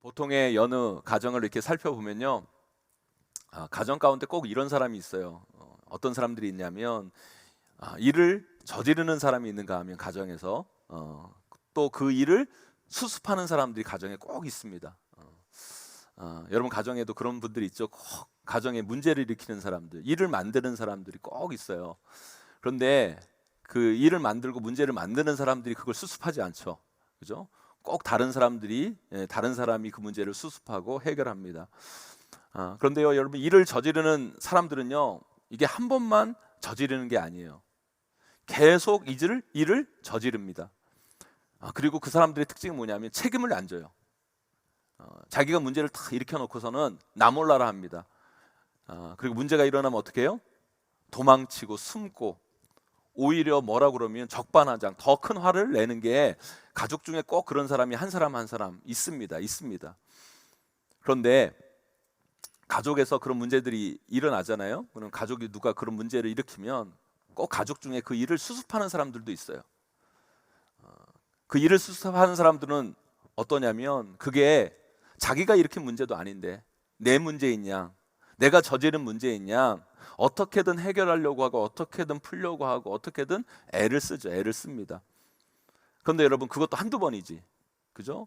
보통의 여느 가정을 이렇게 살펴보면요, 가정 가운데 꼭 이런 사람이 있어요. 어떤 사람들이 있냐면 일을 저지르는 사람이 있는가 하면 가정에서 또 그 일을 수습하는 사람들이 가정에 꼭 있습니다. 여러분 가정에도 그런 분들이 있죠. 꼭 가정에 문제를 일으키는 사람들, 일을 만드는 사람들이 꼭 있어요. 그런데 그 일을 만들고 문제를 만드는 사람들이 그걸 수습하지 않죠. 그죠? 꼭 다른 사람이 그 문제를 수습하고 해결합니다. 그런데요, 여러분 일을 저지르는 사람들은요, 이게 한 번만 저지르는 게 아니에요. 계속 일을 저지릅니다. 그리고 그 사람들의 특징이 뭐냐면 책임을 안 져요. 자기가 문제를 다 일으켜 놓고서는 나 몰라라 합니다. 그리고 문제가 일어나면 어떻게 해요? 도망치고 숨고, 오히려 뭐라 그러면 적반하장 더 큰 화를 내는 게, 가족 중에 꼭 그런 사람이 한 사람 있습니다. 그런데 가족에서 그런 문제들이 일어나잖아요. 그럼 가족이 누가 그런 문제를 일으키면 꼭 가족 중에 그 일을 수습하는 사람들도 있어요. 그 일을 수습하는 사람들은 어떠냐면, 그게 자기가 일으킨 문제도 아닌데 내 문제인 양, 내가 저지른 문제인 양 어떻게든 해결하려고 하고, 어떻게든 풀려고 하고, 어떻게든 애를 씁니다. 그런데 여러분, 그것도 한두 번이지, 그죠?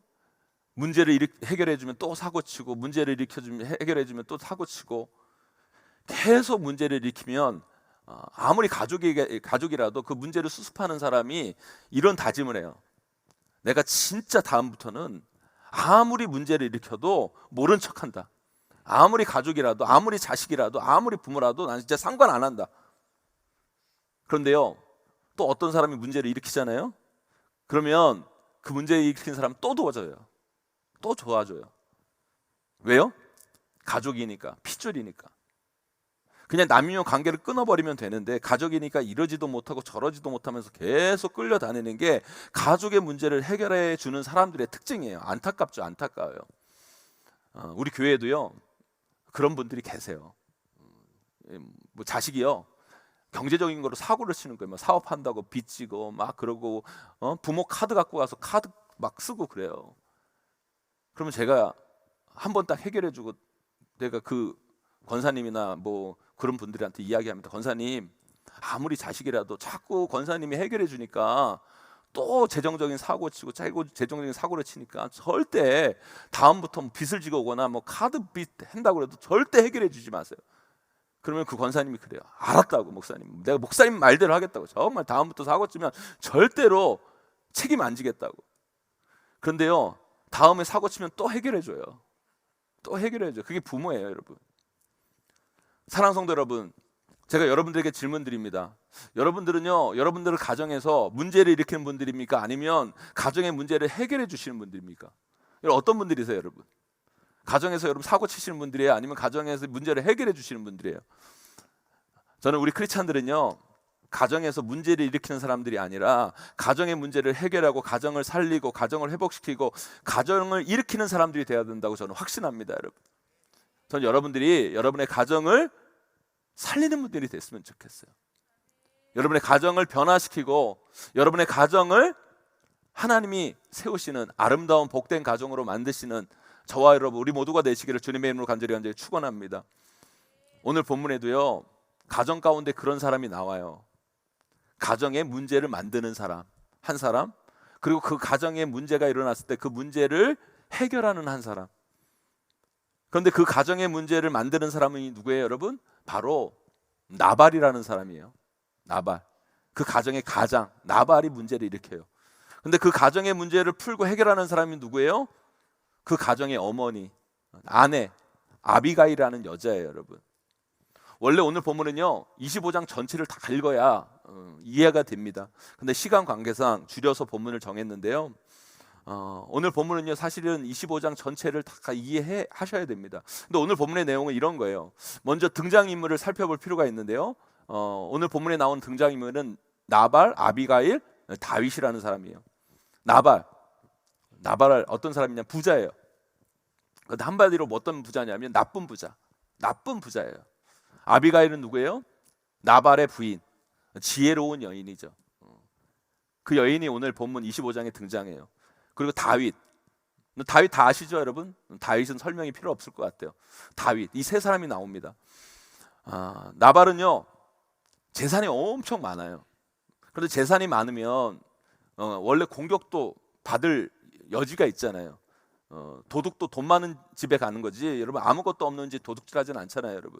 문제를 해결해주면 또 사고치고, 문제를 일으켜주면 해결해주면 또 사고치고, 계속 문제를 일으키면 아무리 가족이라도 그 문제를 수습하는 사람이 이런 다짐을 해요. 내가 진짜 다음부터는 아무리 문제를 일으켜도 모른 척한다. 아무리 가족이라도, 아무리 자식이라도, 아무리 부모라도 난 진짜 상관 안 한다. 그런데요, 또 어떤 사람이 문제를 일으키잖아요. 그러면 그 문제를 일으킨 사람 또 도와줘요. 또 도와줘요. 왜요? 가족이니까, 핏줄이니까. 그냥 남녀 관계를 끊어버리면 되는데, 가족이니까 이러지도 못하고 저러지도 못하면서 계속 끌려다니는 게 가족의 문제를 해결해 주는 사람들의 특징이에요. 안타깝죠, 안타까워요. 우리 교회에도요, 그런 분들이 계세요. 뭐 자식이요, 경제적인 거로 사고를 치는 거예요. 막 사업한다고 빚지고 막 그러고, 부모 카드 갖고 가서 카드 막 쓰고 그래요. 그러면 제가 한 번 딱 해결해주고, 내가 그 권사님이나 뭐 그런 분들한테 이야기합니다. 권사님, 아무리 자식이라도 자꾸 권사님이 해결해 주니까 또 재정적인 사고 치고, 재정적인 사고를 치니까 절대 다음부터 뭐 빚을 지고 오거나 뭐 카드 빚 한다고 해도 절대 해결해 주지 마세요. 그러면 그 권사님이 그래요. 알았다고, 목사님. 내가 목사님 말대로 하겠다고. 정말 다음부터 사고 치면 절대로 책임 안 지겠다고. 그런데요, 다음에 사고 치면 또 해결해 줘요. 또 해결해 줘요. 그게 부모예요, 여러분. 사랑하는 성도 여러분, 제가 여러분들에게 질문 드립니다. 여러분들은요, 여러분들의 가정에서 문제를 일으키는 분들입니까? 아니면 가정의 문제를 해결해 주시는 분들입니까? 어떤 분들이세요, 여러분? 가정에서 여러분 사고 치시는 분들이에요? 아니면 가정에서 문제를 해결해 주시는 분들이에요? 저는 우리 크리스찬들은요, 가정에서 문제를 일으키는 사람들이 아니라 가정의 문제를 해결하고, 가정을 살리고, 가정을 회복시키고, 가정을 일으키는 사람들이 되어야 된다고 저는 확신합니다, 여러분. 저는 여러분들이 여러분의 가정을 살리는 분들이 됐으면 좋겠어요. 여러분의 가정을 변화시키고, 여러분의 가정을 하나님이 세우시는 아름다운 복된 가정으로 만드시는 저와 여러분, 우리 모두가 되시기를 주님의 이름으로 간절히 축원합니다. 오늘 본문에도요, 가정 가운데 그런 사람이 나와요. 가정의 문제를 만드는 사람, 한 사람, 그리고 그 가정에 문제가 일어났을 때 그 문제를 해결하는 한 사람. 그런데 그 가정의 문제를 만드는 사람이 누구예요, 여러분? 바로 나발이라는 사람이에요. 나발. 그 가정의 가장, 나발이 문제를 일으켜요. 그런데 그 가정의 문제를 풀고 해결하는 사람이 누구예요? 그 가정의 어머니, 아내, 아비가일이라는 여자예요, 여러분. 원래 오늘 본문은요, 25장 전체를 다 읽어야 이해가 됩니다. 근데 시간 관계상 줄여서 본문을 정했는데요, 오늘 본문은요, 사실은 25장 전체를 다 이해하셔야 됩니다. 근데 오늘 본문의 내용은 이런 거예요. 먼저 등장인물을 살펴볼 필요가 있는데요, 오늘 본문에 나온 등장인물은 나발, 아비가일, 다윗이라는 사람이에요. 나발 어떤 사람이냐? 부자예요. 근데 한마디로 어떤 부자냐면 나쁜 부자예요. 아비가일은 누구예요? 나발의 부인, 지혜로운 여인이죠. 그 여인이 오늘 본문 25장에 등장해요. 그리고 다윗, 다윗 다 아시죠, 여러분? 다윗은 설명이 필요 없을 것 같아요. 다윗, 이 세 사람이 나옵니다. 나발은요, 재산이 엄청 많아요. 그런데 재산이 많으면 원래 공격도 받을 여지가 있잖아요. 도둑도 돈 많은 집에 가는 거지, 여러분 아무것도 없는 집 도둑질하진 않잖아요, 여러분.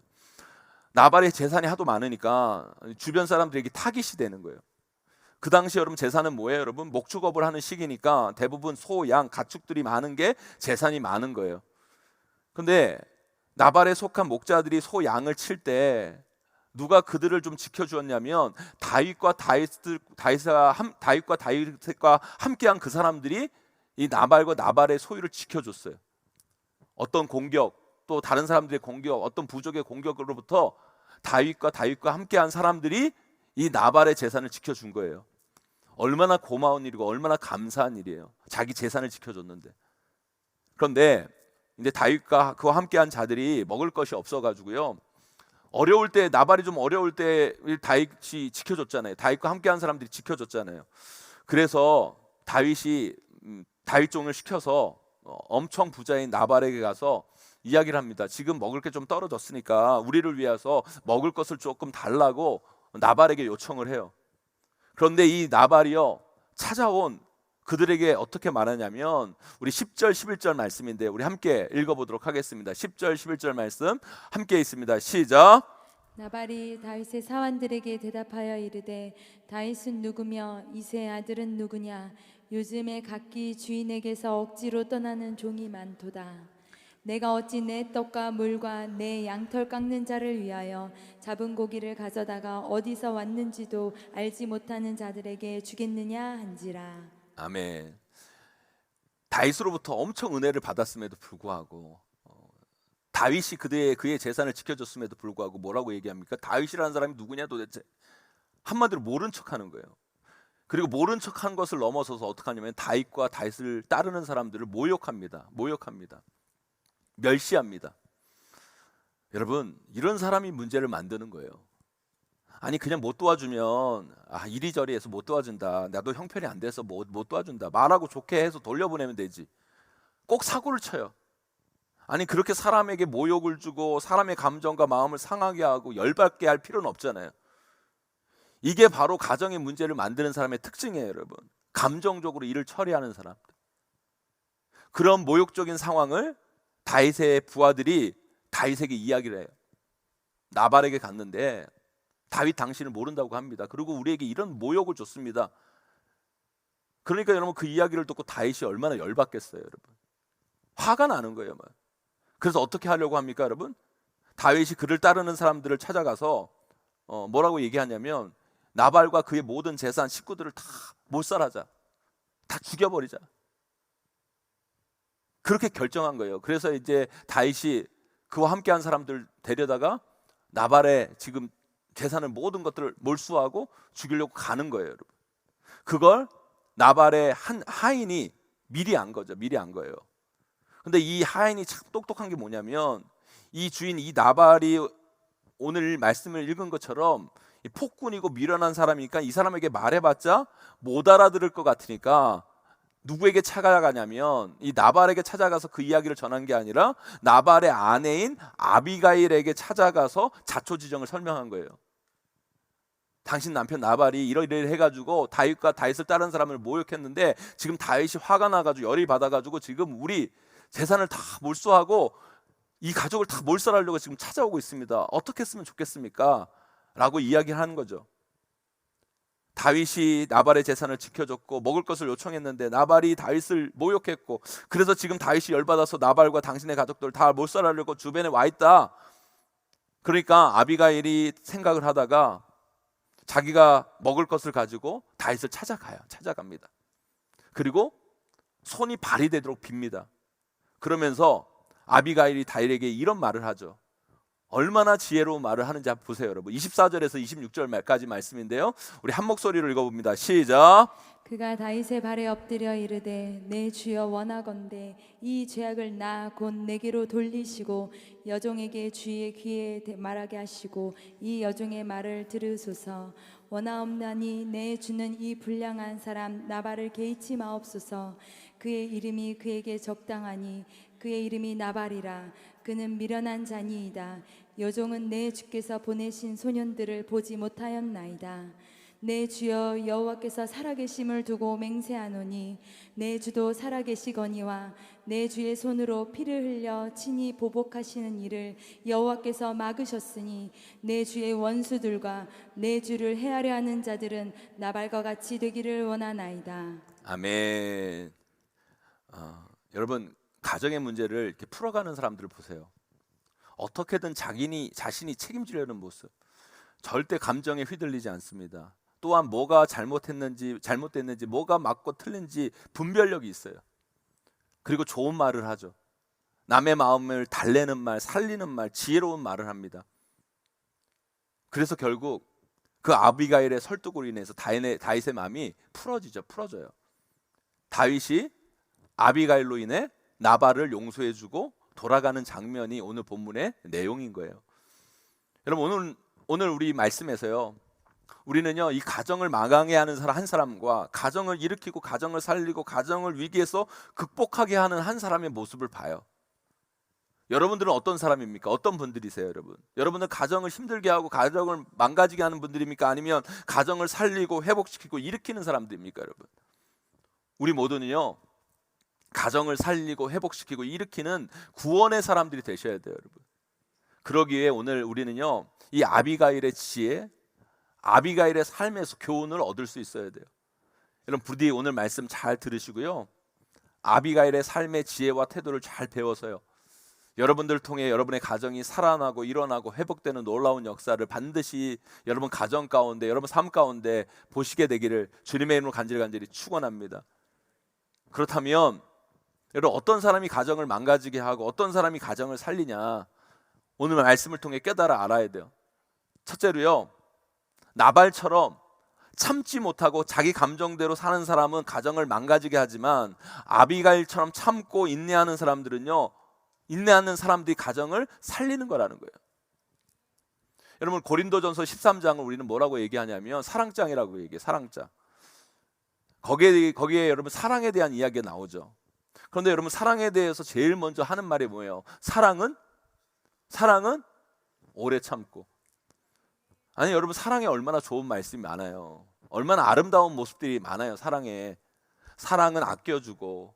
나발의 재산이 하도 많으니까 주변 사람들에게 타깃이 되는 거예요. 그 당시 여러분 재산은 뭐예요, 여러분? 목축업을 하는 시기니까 대부분 소, 양, 가축들이 많은 게 재산이 많은 거예요. 근데 나발에 속한 목자들이 소, 양을 칠 때 누가 그들을 좀 지켜주었냐면 다윗과 다윗과 함께한 그 사람들이 이 나발과 나발의 소유를 지켜줬어요. 어떤 공격, 또 다른 사람들의 공격, 어떤 부족의 공격으로부터 다윗과 함께한 사람들이 이 나발의 재산을 지켜준 거예요. 얼마나 고마운 일이고 얼마나 감사한 일이에요. 자기 재산을 지켜줬는데. 그런데 이제 다윗과 그와 함께한 자들이 먹을 것이 없어가지고요, 어려울 때, 나발이 좀 어려울 때 다윗이 지켜줬잖아요. 다윗과 함께한 사람들이 지켜줬잖아요. 그래서 다윗이 다윗종을 시켜서 엄청 부자인 나발에게 가서 이야기를 합니다. 지금 먹을 게 좀 떨어졌으니까 우리를 위해서 먹을 것을 조금 달라고 나발에게 요청을 해요. 그런데 이 나발이요, 찾아온 그들에게 어떻게 말하냐면, 우리 10절 11절 말씀인데 우리 함께 읽어보도록 하겠습니다. 10절 11절 말씀 함께 있습니다. 시작. 나발이 다윗의 사환들에게 대답하여 이르되 다윗은 누구며 이새의 아들은 누구냐? 요즘에 각기 주인에게서 억지로 떠나는 종이 많도다. 내가 어찌 내 떡과 물과 내 양털 깎는 자를 위하여 잡은 고기를 가져다가 어디서 왔는지도 알지 못하는 자들에게 주겠느냐 한지라. 아멘. 다윗으로부터 엄청 은혜를 받았음에도 불구하고, 다윗이 그의 재산을 지켜줬음에도 불구하고 뭐라고 얘기합니까? 다윗이라는 사람이 누구냐 도대체? 한마디로 모른 척하는 거예요. 그리고 모른 척한 것을 넘어서서 어떻게 하냐면 다윗과 다윗을 따르는 사람들을 모욕합니다. 멸시합니다. 여러분, 이런 사람이 문제를 만드는 거예요. 아니 그냥 못 도와주면 이리저리 해서 못 도와준다, 나도 형편이 안 돼서 못 도와준다 말하고 좋게 해서 돌려보내면 되지, 꼭 사고를 쳐요. 아니 그렇게 사람에게 모욕을 주고 사람의 감정과 마음을 상하게 하고 열받게 할 필요는 없잖아요. 이게 바로 가정의 문제를 만드는 사람의 특징이에요, 여러분. 감정적으로 일을 처리하는 사람들. 그런 모욕적인 상황을 다윗의 부하들이 다윗에게 이야기를 해요. 나발에게 갔는데 다윗 당신을 모른다고 합니다. 그리고 우리에게 이런 모욕을 줬습니다. 그러니까 여러분, 그 이야기를 듣고 다윗이 얼마나 열받겠어요, 여러분. 화가 나는 거예요. 그래서 어떻게 하려고 합니까, 여러분? 다윗이 그를 따르는 사람들을 찾아가서 뭐라고 얘기하냐면, 나발과 그의 모든 재산, 식구들을 다 몰살하자, 다 죽여버리자, 그렇게 결정한 거예요. 그래서 이제 다윗이 그와 함께한 사람들 데려다가 나발의 지금 재산을 모든 것들을 몰수하고 죽이려고 가는 거예요, 여러분. 그걸 나발의 한 하인이 미리 안 거예요. 근데 이 하인이 참 똑똑한 게 뭐냐면, 이 주인 이 나발이 오늘 말씀을 읽은 것처럼 폭군이고 미련한 사람이니까 이 사람에게 말해봤자 못 알아들을 것 같으니까 누구에게 찾아가냐면 이 나발에게 찾아가서 그 이야기를 전한 게 아니라 나발의 아내인 아비가일에게 찾아가서 자초지정을 설명한 거예요. 당신 남편 나발이 이러이러 해가지고 다윗과 다윗을 따른 사람을 모욕했는데 지금 다윗이 화가 나가지고 열이 받아가지고 지금 우리 재산을 다 몰수하고 이 가족을 다 몰살하려고 지금 찾아오고 있습니다. 어떻게 했으면 좋겠습니까? 라고 이야기를 하는 거죠. 다윗이 나발의 재산을 지켜줬고 먹을 것을 요청했는데 나발이 다윗을 모욕했고, 그래서 지금 다윗이 열받아서 나발과 당신의 가족들 다 몰살하려고 주변에 와 있다. 그러니까 아비가일이 생각을 하다가 자기가 먹을 것을 가지고 다윗을 찾아갑니다. 그리고 손이 발이 되도록 빕니다. 그러면서 아비가일이 다윗에게 이런 말을 하죠. 얼마나 지혜로운 말을 하는지 한번 보세요, 여러분. 24절에서 26절 말까지 말씀인데요, 우리 한 목소리로 읽어봅니다. 시작. 그가 다윗의 발에 엎드려 이르되 내 주여 원하건대 이 죄악을 나 곧 내게로 돌리시고 여종에게 주의 귀에 말하게 하시고 이 여종의 말을 들으소서. 원하옵나니 내 주는 이 불량한 사람 나발을 개의치 마옵소서. 그의 이름이 그에게 적당하니 그의 이름이 나발이라. 그는 미련한 자니이다. 여종은 내 주께서 보내신 소년들을 보지 못하였나이다. 내 주여 여호와께서 살아계심을 두고 맹세하노니 내 주도 살아계시거니와 내 주의 손으로 피를 흘려 친히 보복하시는 일을 여호와께서 막으셨으니 내 주의 원수들과 내 주를 해하려 하는 자들은 나발과 같이 되기를 원하나이다. 아멘. 여러분, 가정의 문제를 이렇게 풀어가는 사람들을 보세요. 어떻게든 자신이 책임지려는 모습, 절대 감정에 휘둘리지 않습니다. 또한 뭐가 잘못됐는지, 뭐가 맞고 틀린지 분별력이 있어요. 그리고 좋은 말을 하죠. 남의 마음을 달래는 말, 살리는 말, 지혜로운 말을 합니다. 그래서 결국 그 아비가일의 설득으로 인해서 다윗의 마음이 풀어져요. 다윗이 아비가일로 인해 나발을 용서해주고 돌아가는 장면이 오늘 본문의 내용인 거예요. 여러분, 오늘 우리 말씀에서요, 우리는요, 이 가정을 망하게 하는 한 사람과 가정을 일으키고 가정을 살리고 가정을 위기에서 극복하게 하는 한 사람의 모습을 봐요. 여러분들은 어떤 사람입니까? 어떤 분들이세요, 여러분? 여러분은 가정을 힘들게 하고 가정을 망가지게 하는 분들입니까? 아니면 가정을 살리고 회복시키고 일으키는 사람들입니까, 여러분? 우리 모두는요, 가정을 살리고 회복시키고 일으키는 구원의 사람들이 되셔야 돼요, 여러분. 그러기에 오늘 우리는요, 이 아비가일의 지혜, 아비가일의 삶에서 교훈을 얻을 수 있어야 돼요. 여러분, 부디 오늘 말씀 잘 들으시고요, 아비가일의 삶의 지혜와 태도를 잘 배워서요, 여러분들을 통해 여러분의 가정이 살아나고 일어나고 회복되는 놀라운 역사를 반드시 여러분 가정 가운데, 여러분 삶 가운데 보시게 되기를 주님의 이름으로 간절히 축원합니다. 그렇다면 여러분, 어떤 사람이 가정을 망가지게 하고 어떤 사람이 가정을 살리냐, 오늘 말씀을 통해 깨달아 알아야 돼요. 첫째로요, 나발처럼 참지 못하고 자기 감정대로 사는 사람은 가정을 망가지게 하지만 아비가일처럼 참고 인내하는 사람들은요, 인내하는 사람들이 가정을 살리는 거라는 거예요. 여러분, 고린도전서 13장을 우리는 뭐라고 얘기하냐면 사랑장이라고 얘기해요. 사랑장. 거기에 여러분 사랑에 대한 이야기가 나오죠. 그런데 여러분, 사랑에 대해서 제일 먼저 하는 말이 뭐예요? 사랑은 오래 참고. 아니, 여러분, 사랑에 얼마나 좋은 말씀이 많아요. 얼마나 아름다운 모습들이 많아요. 사랑은 아껴주고,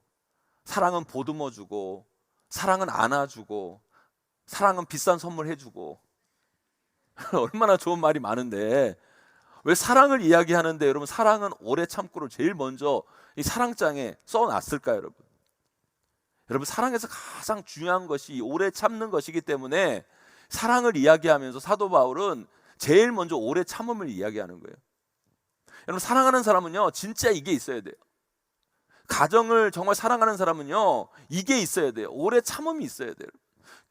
사랑은 보듬어주고, 사랑은 안아주고, 사랑은 비싼 선물 해주고. 얼마나 좋은 말이 많은데 왜 사랑을 이야기하는데 여러분, 사랑은 오래 참고를 제일 먼저 이 사랑장에 써놨을까요, 여러분? 여러분, 사랑에서 가장 중요한 것이 이 오래 참는 것이기 때문에 사랑을 이야기하면서 사도 바울은 제일 먼저 오래 참음을 이야기하는 거예요. 여러분, 사랑하는 사람은요, 진짜 이게 있어야 돼요. 가정을 정말 사랑하는 사람은요, 이게 있어야 돼요. 오래 참음이 있어야 돼요.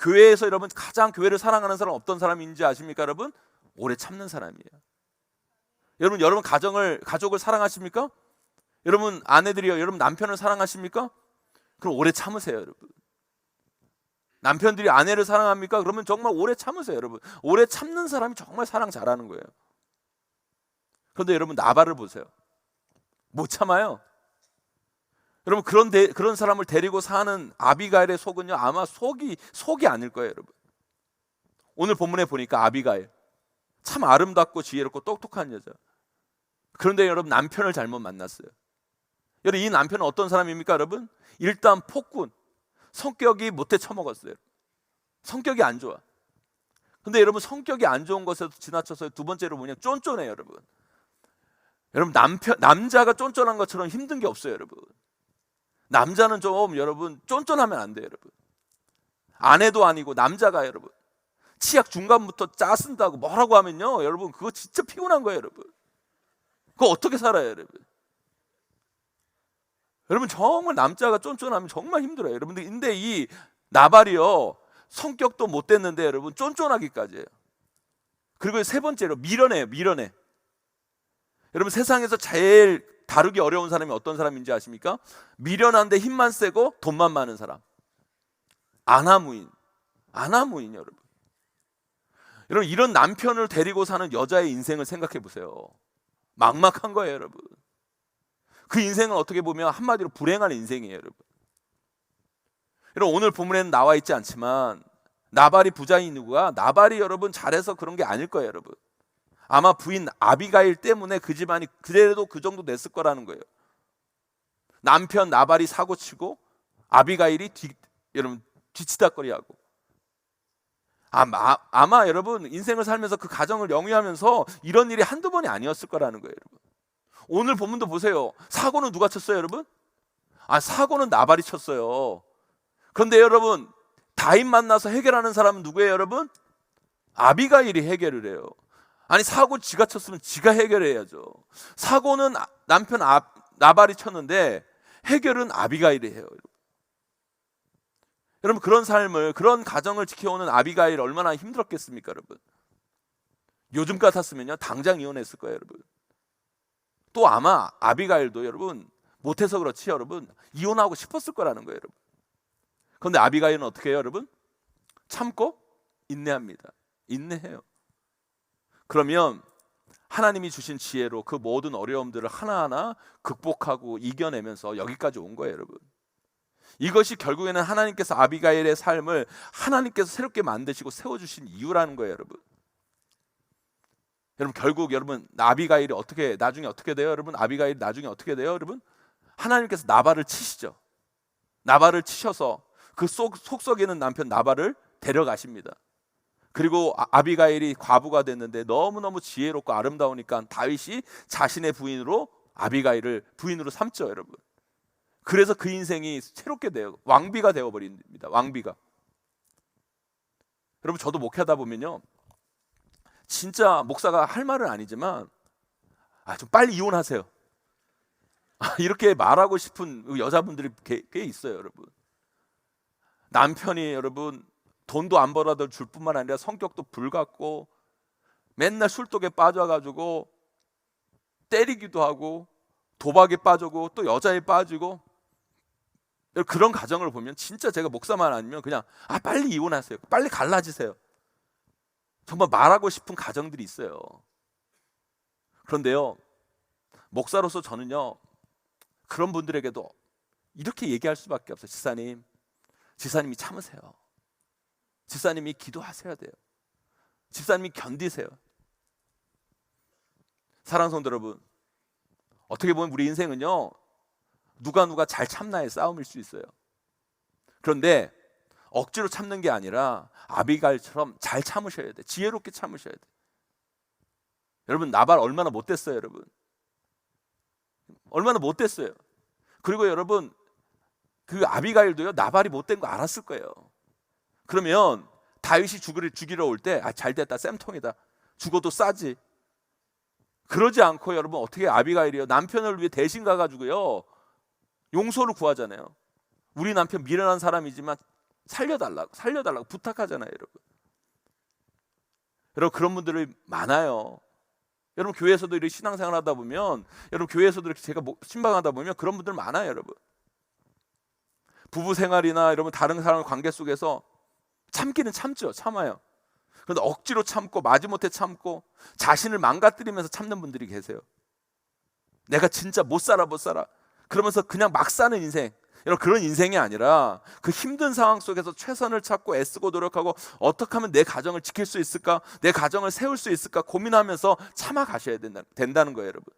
교회에서 여러분 가장 교회를 사랑하는 사람은 어떤 사람인지 아십니까, 여러분? 오래 참는 사람이에요. 여러분 가족을 사랑하십니까? 여러분 아내들이요, 여러분 남편을 사랑하십니까? 그럼 오래 참으세요, 여러분. 남편들이 아내를 사랑합니까? 그러면 정말 오래 참으세요, 여러분. 오래 참는 사람이 정말 사랑 잘하는 거예요. 그런데 여러분, 나발을 보세요. 못 참아요. 여러분, 그런 사람을 데리고 사는 아비가일의 속은요, 아마 속이 아닐 거예요, 여러분. 오늘 본문에 보니까 아비가일 참 아름답고 지혜롭고 똑똑한 여자. 그런데 여러분, 남편을 잘못 만났어요. 여러분, 이 남편은 어떤 사람입니까, 여러분? 일단 폭군, 성격이 못해 처먹었어요. 성격이 안 좋아. 근데 여러분, 성격이 안 좋은 것에서 지나쳐서 두 번째로 뭐냐, 쫀쫀해요, 여러분. 여러분, 남자가 쫀쫀한 것처럼 힘든 게 없어요, 여러분. 남자는 좀 여러분 쫀쫀하면 안 돼요, 여러분. 아내도 아니고 남자가 여러분 치약 중간부터 짜쓴다고 뭐라고 하면요, 여러분 그거 진짜 피곤한 거예요, 여러분. 그거 어떻게 살아요, 여러분? 여러분, 정말 남자가 쫀쫀하면 정말 힘들어요, 여러분. 근데 이 나발이요, 성격도 못 됐는데 여러분 쫀쫀하기까지 해요. 그리고 세 번째로 미련해요. 여러분, 세상에서 제일 다루기 어려운 사람이 어떤 사람인지 아십니까? 미련한데 힘만 세고 돈만 많은 사람. 아나무인, 여러분. 여러분, 이런 남편을 데리고 사는 여자의 인생을 생각해 보세요. 막막한 거예요, 여러분. 그 인생은 어떻게 보면 한마디로 불행한 인생이에요, 여러분. 여러분, 오늘 본문에는 나와 있지 않지만 나발이 부자인 이유가 나발이 여러분 잘해서 그런 게 아닐 거예요, 여러분. 아마 부인 아비가일 때문에 그 집안이 그래도 그 정도 됐을 거라는 거예요. 남편 나발이 사고치고 아비가일이 여러분 뒤치다거리하고, 아마 여러분 인생을 살면서 그 가정을 영위하면서 이런 일이 한두 번이 아니었을 거라는 거예요, 여러분. 오늘 본문도 보세요. 사고는 누가 쳤어요, 여러분? 사고는 나발이 쳤어요. 그런데 여러분, 다윗 만나서 해결하는 사람은 누구예요, 여러분? 아비가일이 해결을 해요. 아니, 사고 지가 쳤으면 지가 해결해야죠. 사고는 남편 나발이 쳤는데 해결은 아비가일이 해요. 여러분, 그런 삶을, 그런 가정을 지켜오는 아비가일 얼마나 힘들었겠습니까, 여러분? 요즘 같았으면요 당장 이혼했을 거예요, 여러분. 또 아마 아비가일도 여러분 못해서 그렇지 여러분 이혼하고 싶었을 거라는 거예요, 여러분. 그런데 아비가일은 어떻게 해요, 여러분? 참고 인내합니다. 인내해요. 그러면 하나님이 주신 지혜로 그 모든 어려움들을 하나하나 극복하고 이겨내면서 여기까지 온 거예요, 여러분. 이것이 결국에는 하나님께서 아비가일의 삶을 하나님께서 새롭게 만드시고 세워주신 이유라는 거예요, 여러분. 여러분, 결국 여러분 아비가일이 나중에 어떻게 돼요, 여러분? 아비가일이 나중에 어떻게 돼요, 여러분? 하나님께서 나발을 치시죠. 나발을 치셔서 그 속썩이는 남편 나발을 데려가십니다. 그리고 아비가일이 과부가 됐는데 너무너무 지혜롭고 아름다우니까 다윗이 자신의 부인으로 아비가일을 부인으로 삼죠, 여러분. 그래서 그 인생이 새롭게 돼요. 왕비가 되어버립니다. 왕비가. 여러분, 저도 목회하다 보면요 진짜 목사가 할 말은 아니지만 좀 빨리 이혼하세요. 이렇게 말하고 싶은 여자분들이 꽤 있어요, 여러분. 남편이 여러분 돈도 안 벌어다 줄 뿐만 아니라 성격도 불같고 맨날 술독에 빠져가지고 때리기도 하고 도박에 빠지고 또 여자에 빠지고, 그런 가정을 보면 진짜 제가 목사만 아니면 그냥 빨리 이혼하세요. 빨리 갈라지세요. 정말 말하고 싶은 가정들이 있어요. 그런데요 목사로서 저는요 그런 분들에게도 이렇게 얘기할 수밖에 없어요. 지사님이 참으세요. 집사님이 기도하셔야 돼요. 집사님이 견디세요. 사랑하는 성도 여러분, 어떻게 보면 우리 인생은요 누가 잘 참나의 싸움일 수 있어요. 그런데 억지로 참는 게 아니라 아비가일처럼 잘 참으셔야 돼. 지혜롭게 참으셔야 돼. 여러분, 나발 얼마나 못됐어요, 여러분. 얼마나 못됐어요. 그리고 여러분, 그 아비가일도요 나발이 못된 거 알았을 거예요. 그러면 다윗이 죽이러 올 때 잘됐다, 쌤통이다, 죽어도 싸지. 그러지 않고 여러분 어떻게 아비가일이요 남편을 위해 대신 가가지고요 용서를 구하잖아요. 우리 남편 미련한 사람이지만 살려달라고 부탁하잖아요, 여러분. 여러분, 그런 분들이 많아요. 여러분, 교회에서도 이렇게 신앙생활 하다 보면, 여러분 교회에서도 이렇게 제가 신방하다 보면 그런 분들 많아요, 여러분. 부부 생활이나 여러분 다른 사람의 관계 속에서 참기는 참아요. 그런데 억지로 참고 마지못해 참고 자신을 망가뜨리면서 참는 분들이 계세요. 내가 진짜 못 살아 그러면서 그냥 막 사는 인생. 여러분, 그런 인생이 아니라 그 힘든 상황 속에서 최선을 찾고 애쓰고 노력하고 어떻게 하면 내 가정을 지킬 수 있을까, 내 가정을 세울 수 있을까 고민하면서 참아 가셔야 된다는 거예요, 여러분.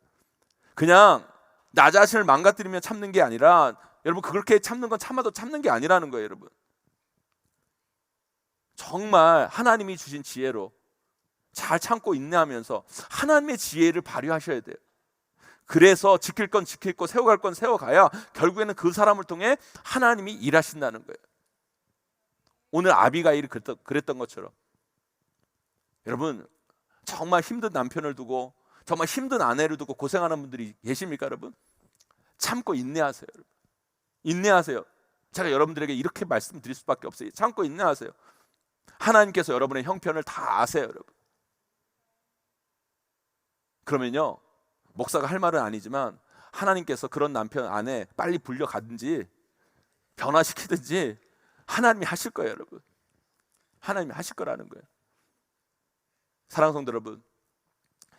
그냥 나 자신을 망가뜨리며 참는 게 아니라, 여러분, 그렇게 참는 건 참아도 참는 게 아니라는 거예요, 여러분. 정말 하나님이 주신 지혜로 잘 참고 인내하면서 하나님의 지혜를 발휘하셔야 돼요. 그래서 지킬 건 지키고 세워갈 건 세워가야 결국에는 그 사람을 통해 하나님이 일하신다는 거예요. 오늘 아비가일이 그랬던 것처럼 여러분, 정말 힘든 남편을 두고 정말 힘든 아내를 두고 고생하는 분들이 계십니까, 여러분? 참고 인내하세요, 여러분. 인내하세요. 제가 여러분들에게 이렇게 말씀드릴 수밖에 없어요. 참고 인내하세요. 하나님께서 여러분의 형편을 다 아세요, 여러분. 그러면요 목사가 할 말은 아니지만 하나님께서 그런 남편 아내 빨리 불려가든지 변화시키든지 하나님이 하실 거예요, 여러분. 하나님이 하실 거라는 거예요. 사랑하는 성도 여러분,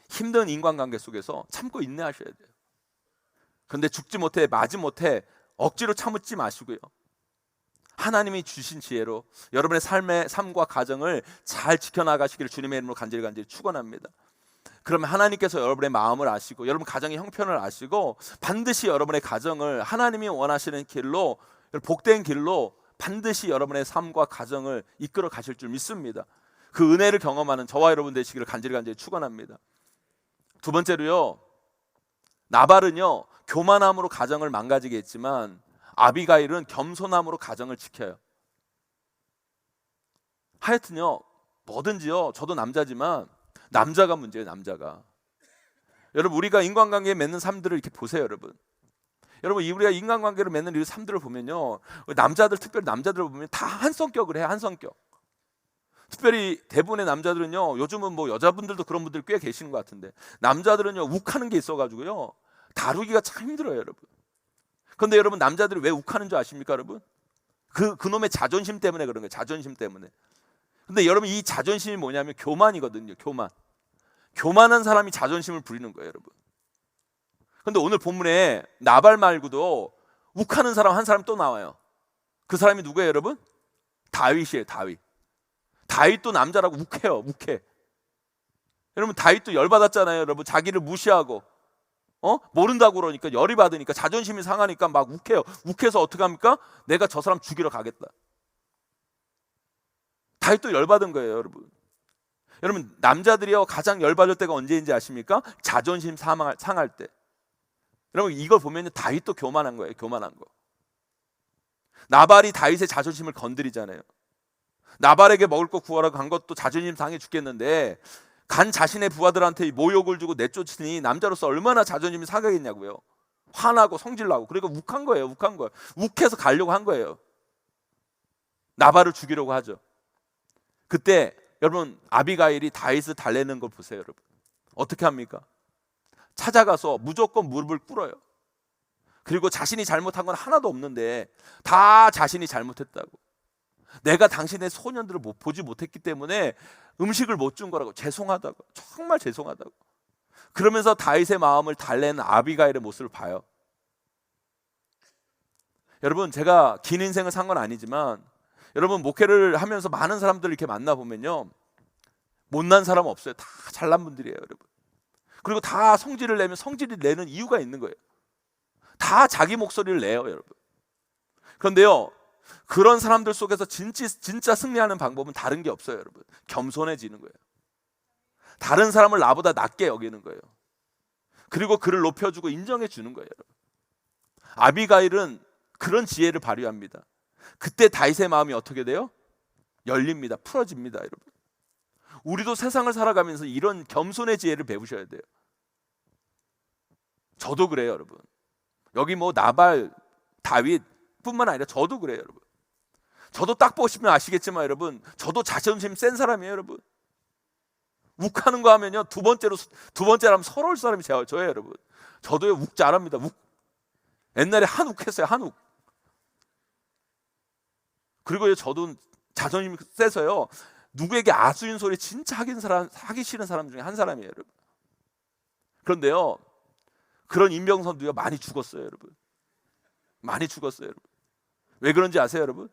힘든 인간관계 속에서 참고 인내하셔야 돼요. 근데 죽지 못해, 마지 못해 억지로 참지 마시고요. 하나님이 주신 지혜로 여러분의 삶과 가정을 잘 지켜나가시기를 주님의 이름으로 간절히 축원합니다. 그러면 하나님께서 여러분의 마음을 아시고 여러분 가정의 형편을 아시고 반드시 여러분의 가정을 하나님이 원하시는 길로, 복된 길로 반드시 여러분의 삶과 가정을 이끌어 가실 줄 믿습니다. 그 은혜를 경험하는 저와 여러분 되시기를 간절히 축원합니다. 두 번째로요, 나발은요 교만함으로 가정을 망가지게 했지만 아비가일은 겸손함으로 가정을 지켜요. 하여튼요, 뭐든지요, 저도 남자지만 남자가 문제예요. 남자가. 여러분, 우리가 인간관계에 맺는 삶들을 이렇게 보세요. 여러분, 우리가 인간관계를 맺는 이 삶들을 보면요, 남자들, 특별히 남자들을 보면 다 한 성격을 해요. 한 성격. 특별히 대부분의 남자들은요, 요즘은 뭐 여자분들도 그런 분들 꽤 계시는 것 같은데, 남자들은요 욱하는 게 있어가지고요 다루기가 참 힘들어요. 여러분. 그런데 여러분, 남자들이 왜 욱하는 줄 아십니까? 여러분, 그놈의 자존심 때문에 그런 거예요. 자존심 때문에. 근데 여러분, 이 자존심이 뭐냐면 교만이거든요. 교만한 사람이 자존심을 부리는 거예요. 여러분. 근데 오늘 본문에 나발 말고도 욱하는 사람 한 사람 또 나와요. 그 사람이 누구예요? 여러분, 다윗이에요. 다윗도 남자라고 욱해. 여러분, 다윗도 열받았잖아요. 여러분, 자기를 무시하고 모른다고 그러니까, 열이 받으니까, 자존심이 상하니까 막 욱해요. 욱해서 어떻게 합니까? 내가 저 사람 죽이러 가겠다. 다윗도 열받은 거예요. 여러분, 남자들이요 가장 열받을 때가 언제인지 아십니까? 자존심 상할 때. 여러분, 이걸 보면 다윗도 교만한 거예요. 교만한 거. 나발이 다윗의 자존심을 건드리잖아요. 나발에게 먹을 거 구하러 간 것도 자존심 상해 죽겠는데 간 자신의 부하들한테 모욕을 주고 내쫓으니 남자로서 얼마나 자존심이 상하겠냐고요. 화나고 성질나고. 그러니까 욱한 거예요. 욱해서 가려고 한 거예요. 나발을 죽이려고 하죠. 그때 여러분, 아비가일이 다윗을 달래는 걸 보세요. 여러분, 어떻게 합니까? 찾아가서 무조건 무릎을 꿇어요. 그리고 자신이 잘못한 건 하나도 없는데 다 자신이 잘못했다고, 내가 당신의 소년들을 보지 못했기 때문에 음식을 못 준 거라고, 죄송하다고, 정말 죄송하다고. 그러면서 다윗의 마음을 달래는 아비가일의 모습을 봐요. 여러분, 제가 긴 인생을 산 건 아니지만 여러분, 목회를 하면서 많은 사람들을 이렇게 만나보면요, 못난 사람 없어요. 다 잘난 분들이에요. 여러분. 그리고 다 성질을 내는 이유가 있는 거예요. 다 자기 목소리를 내요. 여러분. 그런데요, 그런 사람들 속에서 진짜 승리하는 방법은 다른 게 없어요. 여러분, 겸손해지는 거예요. 다른 사람을 나보다 낮게 여기는 거예요. 그리고 그를 높여주고 인정해 주는 거예요. 여러분. 아비가일은 그런 지혜를 발휘합니다. 그때 다윗의 마음이 어떻게 돼요? 열립니다. 풀어집니다. 여러분, 우리도 세상을 살아가면서 이런 겸손의 지혜를 배우셔야 돼요. 저도 그래요. 여러분, 여기 뭐 나발, 다윗 뿐만 아니라 저도 그래요. 여러분, 저도 딱 보시면 아시겠지만 여러분, 저도 자존심 센 사람이에요. 여러분, 욱하는 거 하면요, 두 번째로 하면 서러울 사람이 저예요. 여러분, 저도요 욱 잘합니다. 옛날에 한욱했어요. 한욱. 그리고 저도 자존심이 세서요, 누구에게 아수인 소리 진짜 하기 싫은 사람 중에 한 사람이에요. 여러분. 그런데요, 그런 인명선도요 많이 죽었어요. 여러분, 많이 죽었어요. 여러분. 왜 그런지 아세요? 여러분,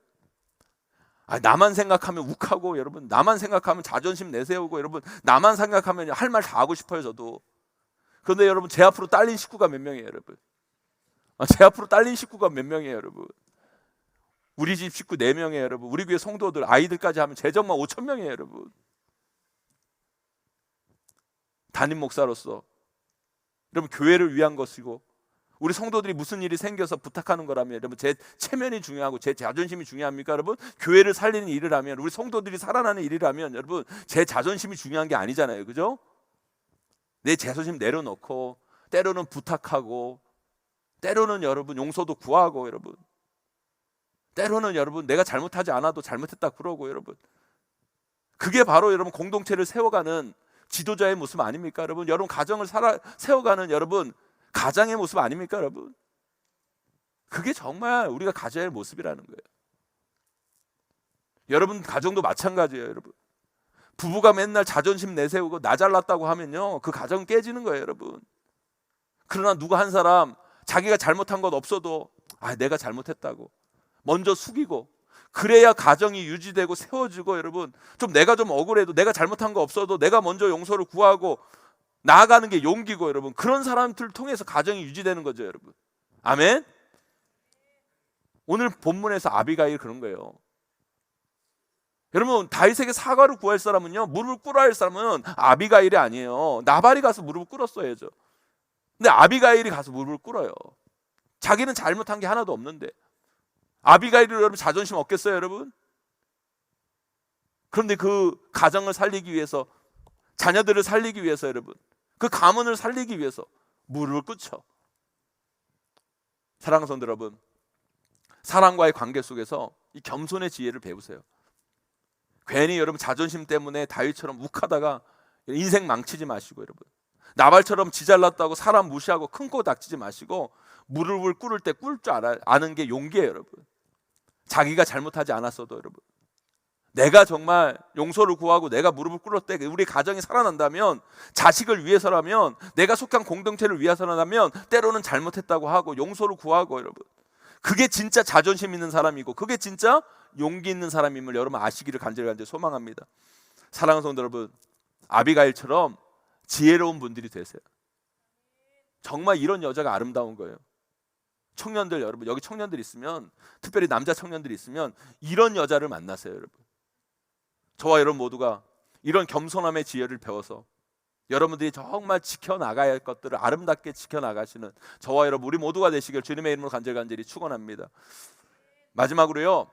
나만 생각하면 욱하고, 여러분, 나만 생각하면 자존심 내세우고, 여러분, 나만 생각하면 할 말 다 하고 싶어요. 저도. 그런데 여러분, 제 앞으로 딸린 식구가 몇 명이에요? 여러분, 제 앞으로 딸린 식구가 몇 명이에요? 여러분, 우리 집 식구 4명이에요. 여러분, 우리 교회 성도들 아이들까지 하면 제정만 5,000명이에요. 여러분, 담임 목사로서 여러분, 교회를 위한 것이고, 우리 성도들이 무슨 일이 생겨서 부탁하는 거라면 여러분, 제 체면이 중요하고 제 자존심이 중요합니까? 여러분, 교회를 살리는 일이라면, 우리 성도들이 살아나는 일이라면 여러분, 제 자존심이 중요한 게 아니잖아요. 그죠? 내 자존심 내려놓고, 때로는 부탁하고, 때로는 여러분 용서도 구하고, 여러분, 때로는 여러분 내가 잘못하지 않아도 잘못했다 그러고, 여러분, 그게 바로 여러분 공동체를 세워가는 지도자의 모습 아닙니까? 여러분 가정을 세워가는 여러분 가장의 모습 아닙니까? 여러분, 그게 정말 우리가 가져야 할 모습이라는 거예요. 여러분 가정도 마찬가지예요. 여러분, 부부가 맨날 자존심 내세우고 나 잘났다고 하면요, 그 가정은 깨지는 거예요. 여러분. 그러나 누가 한 사람 자기가 잘못한 것 없어도 내가 잘못했다고 먼저 숙이고, 그래야 가정이 유지되고 세워지고, 여러분 좀 내가 좀 억울해도 내가 잘못한 거 없어도 내가 먼저 용서를 구하고 나아가는 게 용기고, 여러분 그런 사람들을 통해서 가정이 유지되는 거죠, 여러분. 아멘. 오늘 본문에서 아비가일 그런 거예요. 여러분 다윗에게 사과를 구할 사람은요, 무릎을 꿇어야 할 사람은 아비가일이 아니에요. 나발이 가서 무릎을 꿇었어야죠. 근데 아비가일이 가서 무릎을 꿇어요. 자기는 잘못한 게 하나도 없는데. 아비가일이 여러분 자존심 없겠어요, 여러분? 그런데 그 가정을 살리기 위해서, 자녀들을 살리기 위해서, 여러분 그 가문을 살리기 위해서 무릎을 꿇죠. 사랑하는 성도 여러분, 사랑과의 관계 속에서 이 겸손의 지혜를 배우세요. 괜히 여러분 자존심 때문에 다윗처럼 욱하다가 인생 망치지 마시고, 여러분 나발처럼 지잘났다고 사람 무시하고 큰 코 닥치지 마시고, 무릎을 꿇을 때 꿇을 줄 아는 게 용기예요, 여러분. 자기가 잘못하지 않았어도, 여러분 내가 정말 용서를 구하고 내가 무릎을 꿇을 때 우리 가정이 살아난다면, 자식을 위해서라면, 내가 속한 공동체를 위해서라면 때로는 잘못했다고 하고 용서를 구하고, 여러분 그게 진짜 자존심 있는 사람이고, 그게 진짜 용기 있는 사람임을 여러분 아시기를 간절히 소망합니다. 사랑하는 성도 여러분, 아비가일처럼 지혜로운 분들이 되세요. 정말 이런 여자가 아름다운 거예요. 청년들, 여러분 여기 청년들 있으면, 특별히 남자 청년들이 있으면 이런 여자를 만나세요, 여러분. 저와 여러분 모두가 이런 겸손함의 지혜를 배워서 여러분들이 정말 지켜나가야 할 것들을 아름답게 지켜나가시는 저와 여러분 우리 모두가 되시길 주님의 이름으로 간절히 축원합니다. 마지막으로요,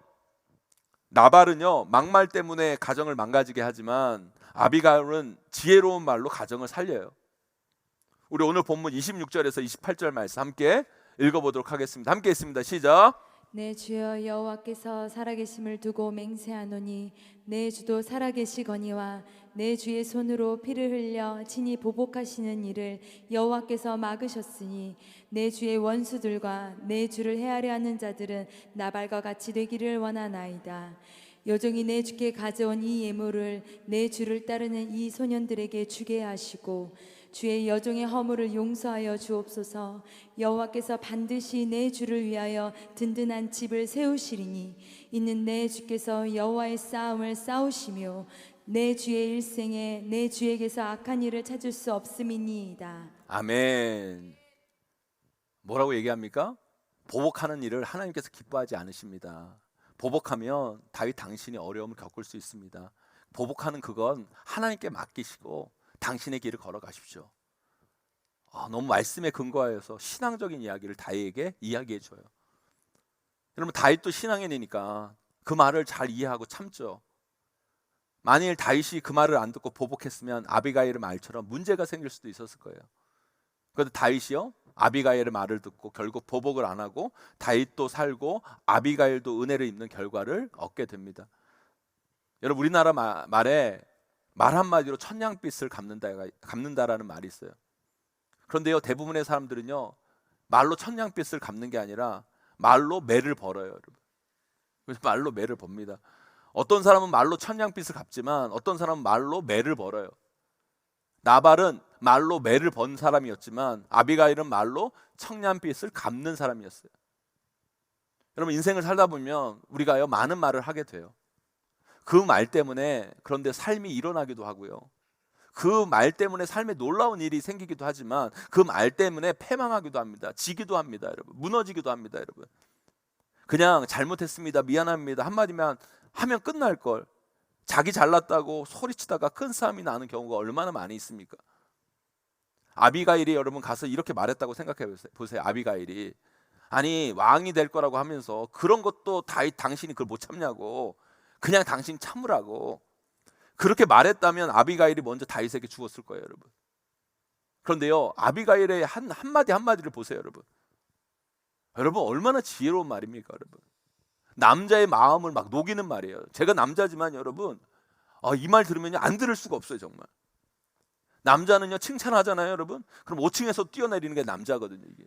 나발은요 막말 때문에 가정을 망가지게 하지만 아비가일은 지혜로운 말로 가정을 살려요. 우리 오늘 본문 26절에서 28절 말씀 함께 읽어보도록 하겠습니다. 함께 있습니다. 시작. 내 주여 여호와께서 살아계심을 두고 맹세하노니 내 주도 살아계시거니와 내 주의 손으로 피를 흘려 친히 보복하시는 일을 여호와께서 막으셨으니 내 주의 원수들과 내 주를 헤아려 하는 자들은 나발과 같이 되기를 원하나이다. 여종이 내 주께 가져온 이 예물을 내 주를 따르는 이 소년들에게 주게 하시고 주의 여종의 허물을 용서하여 주옵소서. 여호와께서 반드시 내 주를 위하여 든든한 집을 세우시리니 이는 내 주께서 여호와의 싸움을 싸우시며 내 주의 일생에 내 주에게서 악한 일을 찾을 수 없음이니이다. 아멘. 뭐라고 얘기합니까? 보복하는 일을 하나님께서 기뻐하지 않으십니다. 보복하면 다윗 당신이 어려움을 겪을 수 있습니다. 보복하는 그건 하나님께 맡기시고 당신의 길을 걸어가십시오. 너무 말씀에 근거하여서 신앙적인 이야기를 다윗에게 이야기해줘요. 여러분 다윗도 신앙인이니까 그 말을 잘 이해하고 참죠. 만일 다윗이 그 말을 안 듣고 보복했으면 아비가일의 말처럼 문제가 생길 수도 있었을 거예요. 그런데 다윗이요 아비가일의 말을 듣고 결국 보복을 안 하고 다윗도 살고 아비가일도 은혜를 입는 결과를 얻게 됩니다. 여러분 우리나라 말에 말 한마디로 천냥빚을 갚는다라는 말이 있어요. 그런데요 대부분의 사람들은요 말로 천냥빚을 갚는 게 아니라 말로 매를 벌어요, 여러분. 그래서 말로 매를 법니다. 어떤 사람은 말로 천냥빚을 갚지만 어떤 사람은 말로 매를 벌어요. 나발은 말로 매를 번 사람이었지만 아비가일은 말로 천냥빚을 갚는 사람이었어요. 여러분 인생을 살다 보면 우리가요 많은 말을 하게 돼요. 그 말 때문에 그런데 삶이 일어나기도 하고요. 그 말 때문에 삶에 놀라운 일이 생기기도 하지만 그 말 때문에 패망하기도 합니다. 지기도 합니다, 여러분. 무너지기도 합니다, 여러분. 그냥 잘못했습니다, 미안합니다 한마디만 하면 끝날 걸 자기 잘났다고 소리치다가 큰 싸움이 나는 경우가 얼마나 많이 있습니까? 아비가일이 여러분 가서 이렇게 말했다고 생각해 보세요. 아비가일이 아니 왕이 될 거라고 하면서 그런 것도 당신이 그걸 못 참냐고, 그냥 당신 참으라고 그렇게 말했다면 아비가일이 먼저 다윗에게 죽었을 거예요, 여러분. 그런데요 아비가일의 한마디 한마디를 보세요, 여러분. 여러분 얼마나 지혜로운 말입니까, 여러분. 남자의 마음을 막 녹이는 말이에요. 제가 남자지만 여러분 이 말 들으면 안 들을 수가 없어요, 정말. 남자는요 칭찬하잖아요, 여러분. 그럼 5층에서 뛰어내리는 게 남자거든요, 이게.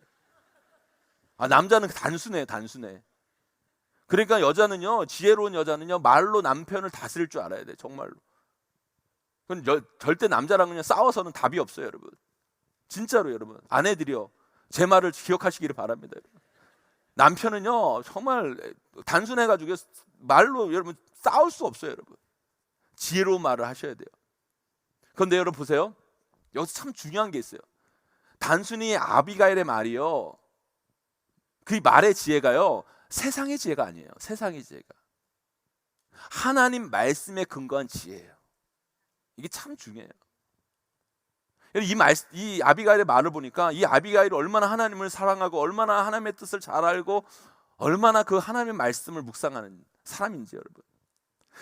남자는 단순해요, 단순해. 그러니까 여자는요, 지혜로운 여자는요 말로 남편을 다스릴 줄 알아야 돼, 정말로. 그건 절대 남자랑 그냥 싸워서는 답이 없어요, 여러분. 진짜로 여러분. 아내들이요 제 말을 기억하시기를 바랍니다. 남편은요 정말 단순해가지고 말로 여러분 싸울 수 없어요. 여러분 지혜로운 말을 하셔야 돼요. 그런데 여러분 보세요. 여기서 참 중요한 게 있어요. 단순히 아비가일의 말이요, 그 말의 지혜가요 세상의 지혜가 아니에요. 세상의 지혜가 하나님 말씀에 근거한 지혜예요. 이게 참 중요해요. 이 아비가일의 말을 보니까 이 아비가일이 얼마나 하나님을 사랑하고 얼마나 하나님의 뜻을 잘 알고 얼마나 그 하나님의 말씀을 묵상하는 사람인지 여러분.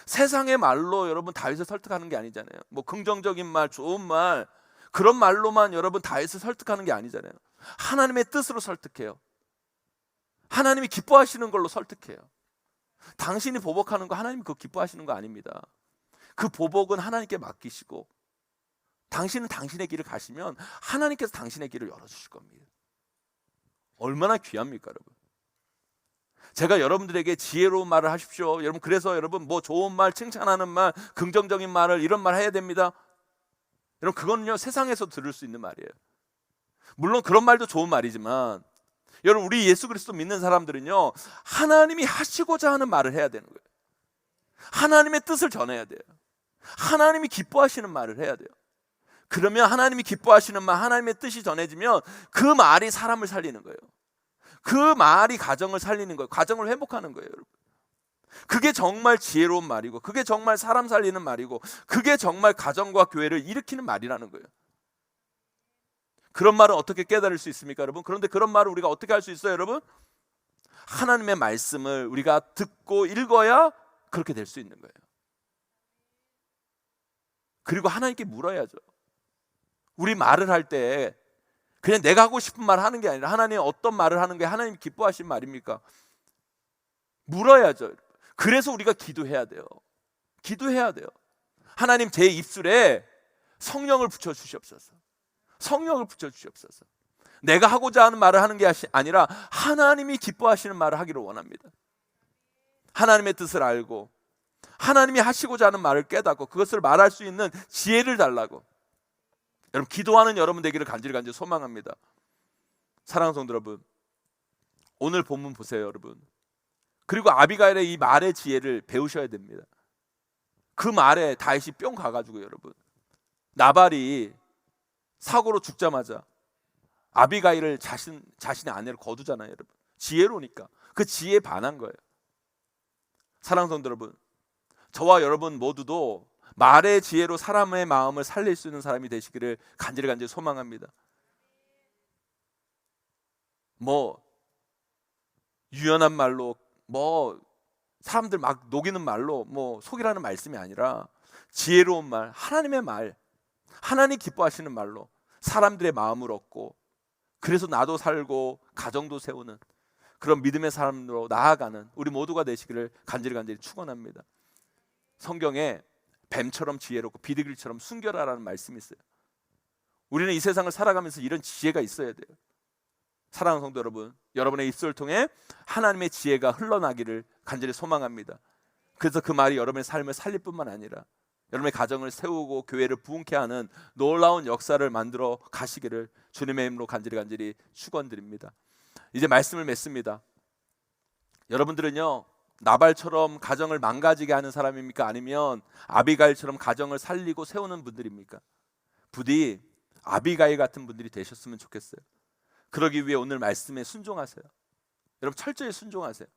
세상의 말로 여러분 다윗을 설득하는 게 아니잖아요. 뭐 긍정적인 말, 좋은 말 그런 말로만 여러분 다윗을 설득하는 게 아니잖아요. 하나님의 뜻으로 설득해요. 하나님이 기뻐하시는 걸로 설득해요. 당신이 보복하는 거 하나님이 그거 기뻐하시는 거 아닙니다. 그 보복은 하나님께 맡기시고 당신은 당신의 길을 가시면 하나님께서 당신의 길을 열어주실 겁니다. 얼마나 귀합니까 여러분. 제가 여러분들에게 지혜로운 말을 하십시오. 여러분 그래서 여러분 뭐 좋은 말, 칭찬하는 말, 긍정적인 말을 이런 말 해야 됩니다. 여러분 그건요 세상에서 들을 수 있는 말이에요. 물론 그런 말도 좋은 말이지만 여러분 우리 예수 그리스도 믿는 사람들은요 하나님이 하시고자 하는 말을 해야 되는 거예요. 하나님의 뜻을 전해야 돼요. 하나님이 기뻐하시는 말을 해야 돼요. 그러면 하나님이 기뻐하시는 말, 하나님의 뜻이 전해지면 그 말이 사람을 살리는 거예요. 그 말이 가정을 살리는 거예요. 가정을 회복하는 거예요 여러분. 그게 정말 지혜로운 말이고 그게 정말 사람 살리는 말이고 그게 정말 가정과 교회를 일으키는 말이라는 거예요. 그런 말은 어떻게 깨달을 수 있습니까 여러분? 그런데 그런 말을 우리가 어떻게 할 수 있어요 여러분? 하나님의 말씀을 우리가 듣고 읽어야 그렇게 될 수 있는 거예요. 그리고 하나님께 물어야죠. 우리 말을 할 때 그냥 내가 하고 싶은 말 하는 게 아니라 하나님 어떤 말을 하는 게 하나님 기뻐하신 말입니까? 물어야죠. 그래서 우리가 기도해야 돼요. 기도해야 돼요. 하나님 제 입술에 성령을 붙여주시옵소서. 성령을 붙여주시옵소서. 내가 하고자 하는 말을 하는 게 아니라 하나님이 기뻐하시는 말을 하기를 원합니다. 하나님의 뜻을 알고 하나님이 하시고자 하는 말을 깨닫고 그것을 말할 수 있는 지혜를 달라고 여러분 기도하는 여러분 되기를 간절히 소망합니다. 사랑하는 성도 여러분, 오늘 본문 보세요 여러분. 그리고 아비가일의 이 말의 지혜를 배우셔야 됩니다. 그 말에 다윗이 뿅 가가지고 여러분 나발이 사고로 죽자마자 아비가일을 자신의 아내를 거두잖아요 여러분. 지혜로우니까 그 지혜에 반한 거예요. 사랑하는 성도 여러분, 저와 여러분 모두도 말의 지혜로 사람의 마음을 살릴 수 있는 사람이 되시기를 간절히 소망합니다. 뭐 유연한 말로 뭐 사람들 막 녹이는 말로 뭐 속이라는 말씀이 아니라 지혜로운 말, 하나님의 말, 하나님 기뻐하시는 말로 사람들의 마음을 얻고 그래서 나도 살고 가정도 세우는 그런 믿음의 사람으로 나아가는 우리 모두가 되시기를 간절히 축원합니다. 성경에 뱀처럼 지혜롭고 비둘기처럼 순결하라는 말씀이 있어요. 우리는 이 세상을 살아가면서 이런 지혜가 있어야 돼요. 사랑하는 성도 여러분, 여러분의 입술을 통해 하나님의 지혜가 흘러나기를 간절히 소망합니다. 그래서 그 말이 여러분의 삶을 살릴 뿐만 아니라 여러분의 가정을 세우고 교회를 부흥케 하는 놀라운 역사를 만들어 가시기를 주님의 이름으로 간절히 축원드립니다. 이제 말씀을 맺습니다. 여러분들은요 나발처럼 가정을 망가지게 하는 사람입니까? 아니면 아비가일처럼 가정을 살리고 세우는 분들입니까? 부디 아비가일 같은 분들이 되셨으면 좋겠어요. 그러기 위해 오늘 말씀에 순종하세요. 여러분 철저히 순종하세요.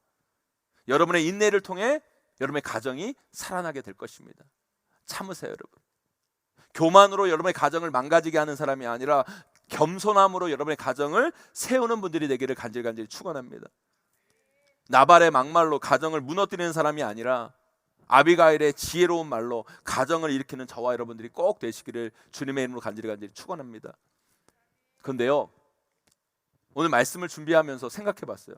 여러분의 인내를 통해 여러분의 가정이 살아나게 될 것입니다. 참으세요 여러분. 교만으로 여러분의 가정을 망가지게 하는 사람이 아니라 겸손함으로 여러분의 가정을 세우는 분들이 되기를 간절히 축원합니다. 나발의 막말로 가정을 무너뜨리는 사람이 아니라 아비가일의 지혜로운 말로 가정을 일으키는 저와 여러분들이 꼭 되시기를 주님의 이름으로 간절히 축원합니다. 그런데요 오늘 말씀을 준비하면서 생각해 봤어요.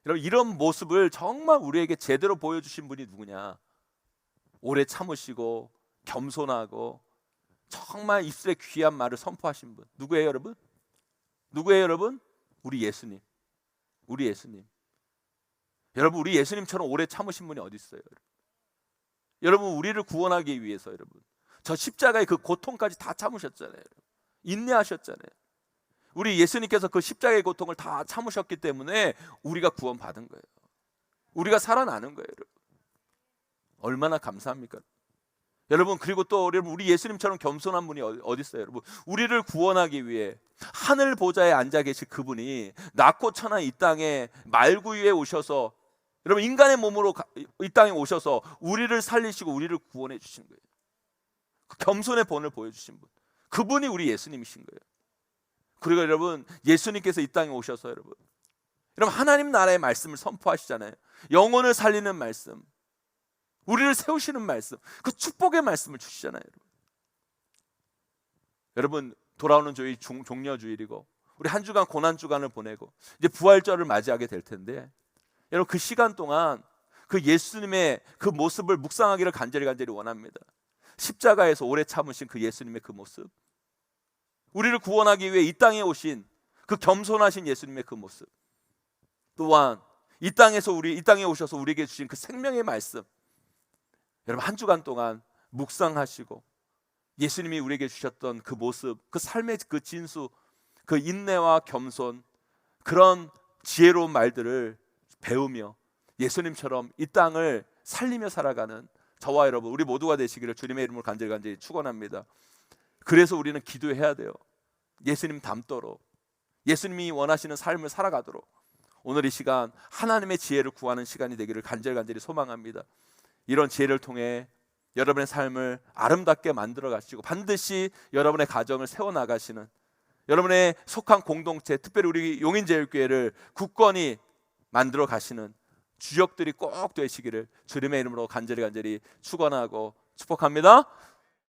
여러분 이런 모습을 정말 우리에게 제대로 보여주신 분이 누구냐? 오래 참으시고 겸손하고 정말 입술에 귀한 말을 선포하신 분 누구예요 여러분? 누구예요 여러분? 우리 예수님. 우리 예수님. 여러분 우리 예수님처럼 오래 참으신 분이 어디 있어요? 여러분 우리를 구원하기 위해서 여러분 저 십자가의 그 고통까지 다 참으셨잖아요. 인내하셨잖아요. 우리 예수님께서 그 십자가의 고통을 다 참으셨기 때문에 우리가 구원받은 거예요. 우리가 살아나는 거예요. 여러분. 얼마나 감사합니까? 여러분, 그리고 또 우리 예수님처럼 겸손한 분이 어디 있어요? 여러분, 우리를 구원하기 위해 하늘 보좌에 앉아 계실 그분이 낮고 천한 이 땅에 말구유에 오셔서, 여러분, 인간의 몸으로 이 땅에 오셔서 우리를 살리시고 우리를 구원해 주신 거예요. 그 겸손의 본을 보여주신 분, 그분이 우리 예수님이신 거예요. 그리고 여러분, 예수님께서 이 땅에 오셔서 여러분 하나님 나라의 말씀을 선포하시잖아요. 영혼을 살리는 말씀, 우리를 세우시는 말씀, 그 축복의 말씀을 주시잖아요. 여러분, 돌아오는 주일 종려주일이고 우리 한 주간 고난 주간을 보내고 이제 부활절을 맞이하게 될 텐데, 여러분, 그 시간 동안 그 예수님의 그 모습을 묵상하기를 간절히 원합니다. 십자가에서 오래 참으신 그 예수님의 그 모습, 우리를 구원하기 위해 이 땅에 오신 그 겸손하신 예수님의 그 모습, 또한 이 땅에 오셔서 우리에게 주신 그 생명의 말씀, 여러분, 한 주간 동안 묵상하시고 예수님이 우리에게 주셨던 그 모습, 그 삶의 그 진수, 그 인내와 겸손, 그런 지혜로운 말들을 배우며 예수님처럼 이 땅을 살리며 살아가는 저와 여러분, 우리 모두가 되시기를 주님의 이름으로 간절히 축원합니다. 그래서 우리는 기도해야 돼요. 예수님 닮도록, 예수님이 원하시는 삶을 살아가도록 오늘 이 시간 하나님의 지혜를 구하는 시간이 되기를 간절히 소망합니다. 이런 지혜를 통해 여러분의 삶을 아름답게 만들어 가시고 반드시 여러분의 가정을 세워나가시는, 여러분의 속한 공동체, 특별히 우리 용인제일교회를 굳건히 만들어 가시는 주역들이 꼭 되시기를 주님의 이름으로 간절히 축원하고 축복합니다.